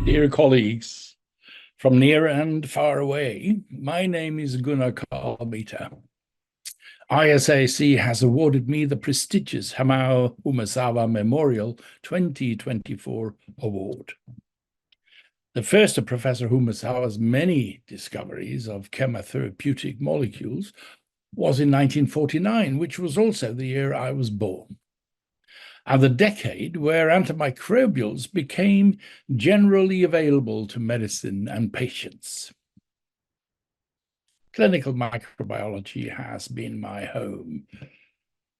Dear colleagues, from near and far away, my name is Gunnar Kahlmeter. ISAC has awarded me the prestigious Hamao Umezawa Memorial 2024 Award. The first of Professor Umezawa's many discoveries of chemotherapeutic molecules was in 1949, which was also the year I was born, and the decade where antimicrobials became generally available to medicine and patients. Clinical microbiology has been my home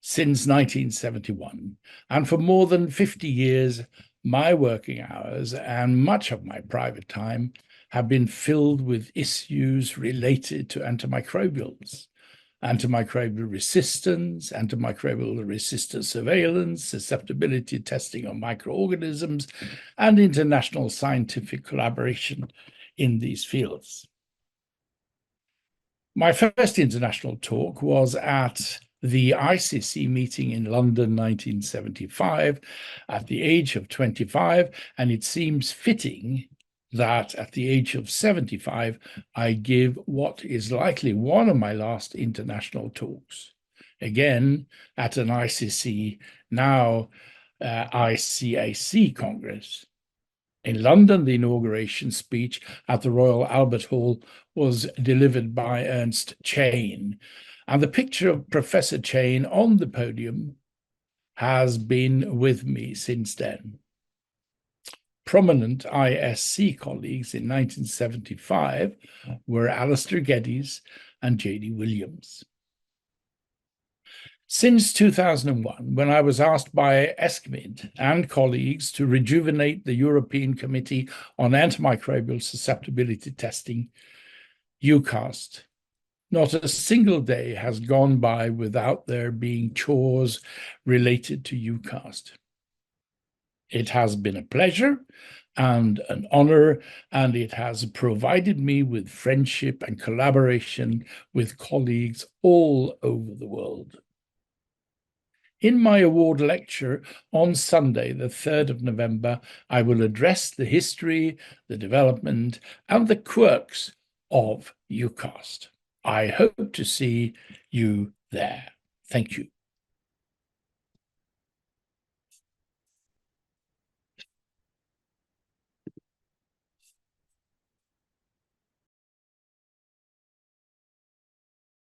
since 1971, and for more than 50 years, my working hours and much of my private time have been filled with issues related to antimicrobials. Antimicrobial resistance, antimicrobial resistance surveillance, susceptibility testing of microorganisms, and international scientific collaboration in these fields. My first international talk was at the ICC meeting in London, 1975, at the age of 25, and it seems fitting that at the age of 75, I give what is likely one of my last international talks, again at an ICC, now ICAC Congress. In London, the inauguration speech at the Royal Albert Hall was delivered by Ernst Chain, and the picture of Professor Chain on the podium has been with me since then. Prominent ISC colleagues in 1975 were Alistair Geddes and J.D. Williams. Since 2001, when I was asked by ESCMID and colleagues to rejuvenate the European Committee on Antimicrobial Susceptibility Testing, EUCAST, not a single day has gone by without there being chores related to EUCAST. It has been a pleasure and an honor, and it has provided me with friendship and collaboration with colleagues all over the world. In my award lecture on Sunday, the 3rd of November, I will address the history, the development, and the quirks of EUCAST. I hope to see you there. Thank you.